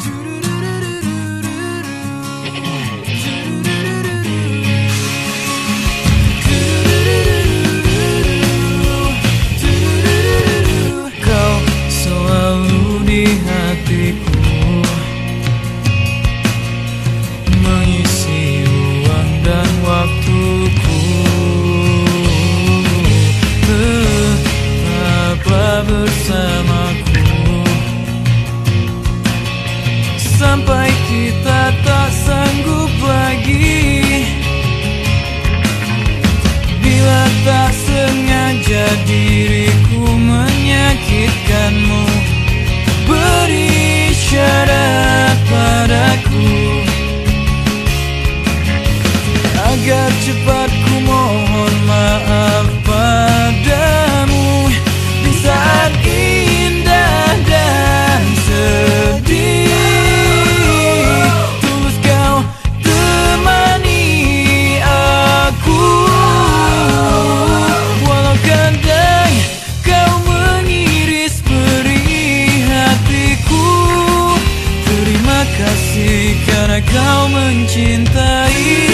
Kau selalu di hatiku, mengisi ruang dan waktuku. Tetaplah bersamaku sampai kita tak sanggup lagi. Bila tak sengaja diriku menyakitkanmu, beri isyarat padaku agar cepat ku mohon maaf padamu di saat indah dan sedih. Tulus kau temani aku, walau kadang kau mengiris perih hatiku. Terima kasih karena kau mencintai